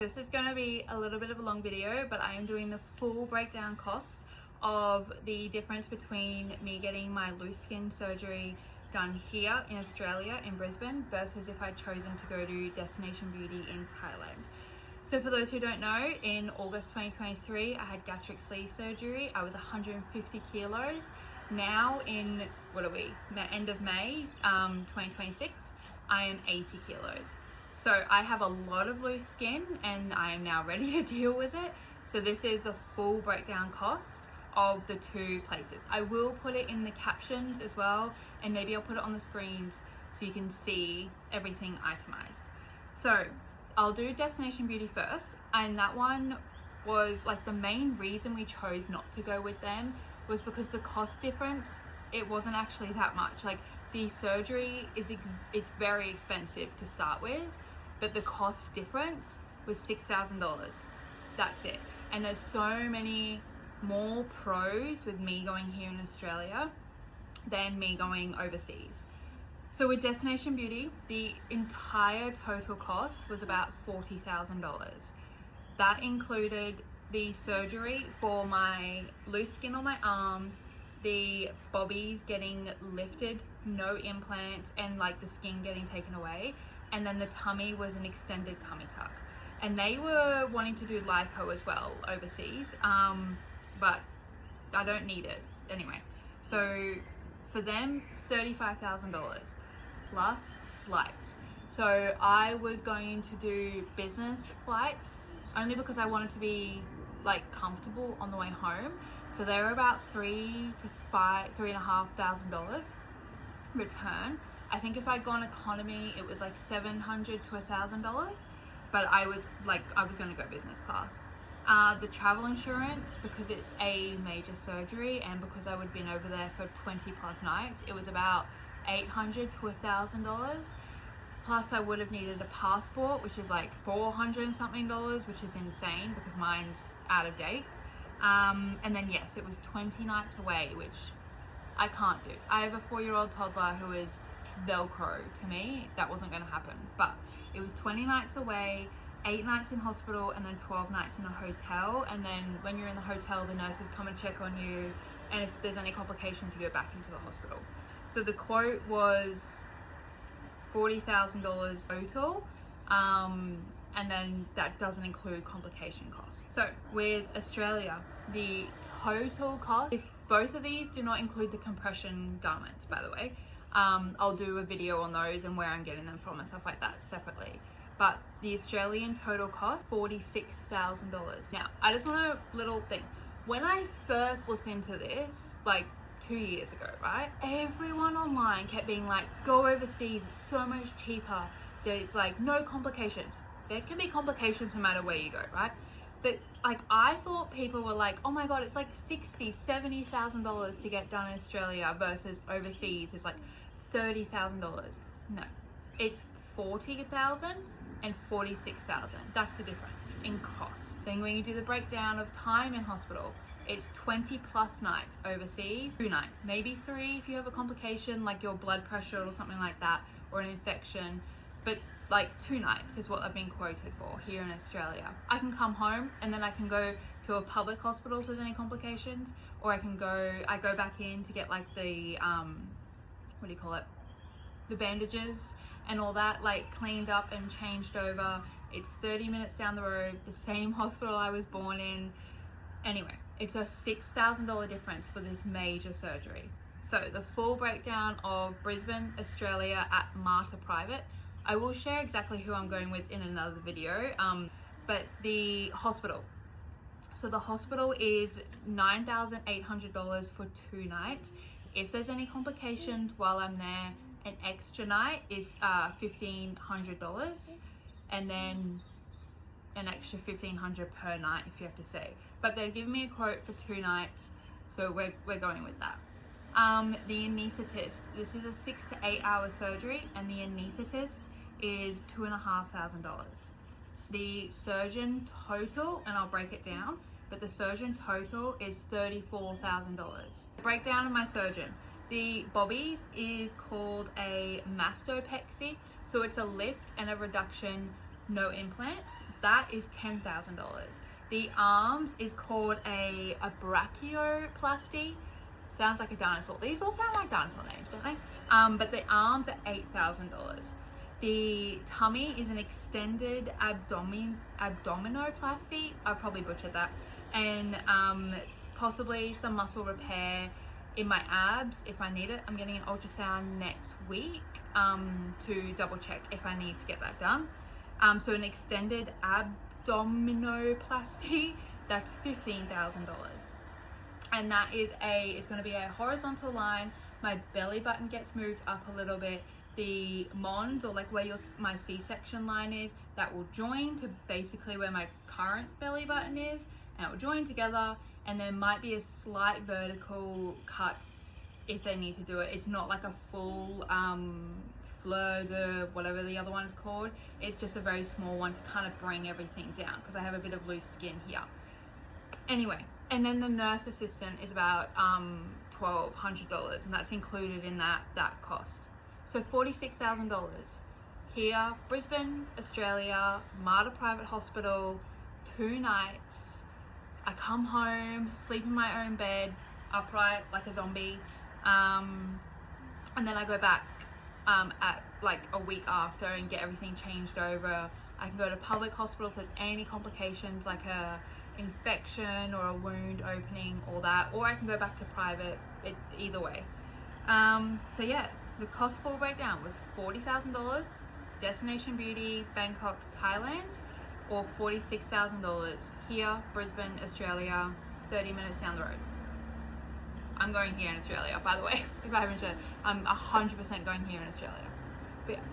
This is going to be a little bit of a long video, but I am doing the full breakdown cost of the difference between me getting my loose skin surgery done here in Australia, in Brisbane, versus if I'd chosen to go to Destination Beauty in Thailand. So for those who don't know, in August 2023, I had gastric sleeve surgery. I was 150 kilos. Now in, end of May 2026, I am 80 kilos. So I have a lot of loose skin and I am now ready to deal with it. So this is the full breakdown cost of the two places. I will put it in the captions as well, and maybe I'll put it on the screens so you can see everything itemized. So I'll do Destination Beauty first, and that one was like the main reason we chose not to go with them was because the cost difference, it wasn't actually that much. Like the surgery it's very expensive to start with, but the cost difference was $6,000. That's it. And there's so many more pros with me going here in Australia than me going overseas. So with Destination Beauty, the entire total cost was about $40,000. That included the surgery for my loose skin on my arms, the bobbies getting lifted, no implants, and like the skin getting taken away. And then the tummy was an extended tummy tuck. And they were wanting to do lipo as well overseas, but I don't need it anyway. So for them, $35,000 plus flights. So I was going to do business flights only because I wanted to be like comfortable on the way home. So they were about $3,500 return. I think if I'd gone economy, it was like $700 to $1,000, but I was going to go business class. The travel insurance, because it's a major surgery and because I would have been over there for 20 plus nights, it was about $800 to $1,000. Plus I would have needed a passport, which is like $400 and something, which is insane because mine's out of date. And then yes, it was 20 nights away, which I can't do. I have a 4-year-old toddler who is Velcro to me. That wasn't going to happen. But it was 20 nights away, 8 nights in hospital, and then 12 nights in a hotel. And then when you're in the hotel, the nurses come and check on you, and if there's any complications, you go back into the hospital. So the quote was $40,000 total, and then that doesn't include complication costs. So with Australia, the total cost, both of these do not include the compression garments, by the way. I'll do a video on those and where I'm getting them from and stuff like that separately. But the Australian total cost, $46,000. Now, I just want a little thing. When I first looked into this, like 2 years ago, right? Everyone online kept being like, go overseas, it's so much cheaper. There's like no complications. There can be complications no matter where you go, right? But like, I thought people were like, oh my God, it's like $60,000, $70,000 to get done in Australia versus overseas it's like $30,000. No, it's $40,000 and $46,000. That's the difference in cost. So when you do the breakdown of time in hospital, it's 20 plus nights overseas, 2 nights, maybe 3 if you have a complication like your blood pressure or something like that, or an infection, but like 2 nights is what I've been quoted for here in Australia. I can come home and then I can go to a public hospital if there's any complications, or I go back in to get like the, the bandages and all that like cleaned up and changed over. It's 30 minutes down the road, the same hospital I was born in. Anyway, it's a $6,000 difference for this major surgery. So the full breakdown of Brisbane, Australia at Mater Private, I will share exactly who I'm going with in another video, but the hospital. So the hospital is $9,800 for 2 nights. If there's any complications while I'm there, an extra night is $1,500, and then an extra $1,500 per night if you have to stay. But they've given me a quote for 2 nights, so we're going with that. The anaesthetist, this is a 6 to 8 hour surgery, and the anaesthetist is $2,500. The surgeon total, and I'll break it down, but the surgeon total is $34,000. Breakdown of my surgeon. The bobbies is called a mastopexy, so it's a lift and a reduction, no implants. that is $10,000. The arms is called a brachioplasty. Sounds like a dinosaur. These all sound like dinosaur names, don't they? But the arms are $8,000. The tummy is an extended abdominoplasty. I've probably butchered that. And possibly some muscle repair in my abs if I need it. I'm getting an ultrasound next week to double check if I need to get that done. So an extended abdominoplasty, that's $15,000. And that is it's going to be a horizontal line. My belly button gets moved up a little bit. The mons, or like where my C-section line is, that will join to basically where my current belly button is, and it will join together, and there might be a slight vertical cut if they need to do it. It's not like a full fleur de whatever the other one's called. It's just a very small one to kind of bring everything down because I have a bit of loose skin here. Anyway, and then the nurse assistant is about $1,200, and that's included in that cost. So $46,000 here, Brisbane, Australia, Mater Private Hospital, 2 nights. I come home, sleep in my own bed, upright like a zombie, and then I go back at like a week after and get everything changed over. I can go to public hospital if there's any complications like a infection or a wound opening, all that, or I can go back to private, either way. So yeah, the cost full breakdown was $40,000, destination beauty, Bangkok, Thailand, or $46,000 here, Brisbane, Australia, 30 minutes down the road. I'm going here in Australia, by the way, if I haven't shared. I'm 100% going here in Australia. But yeah.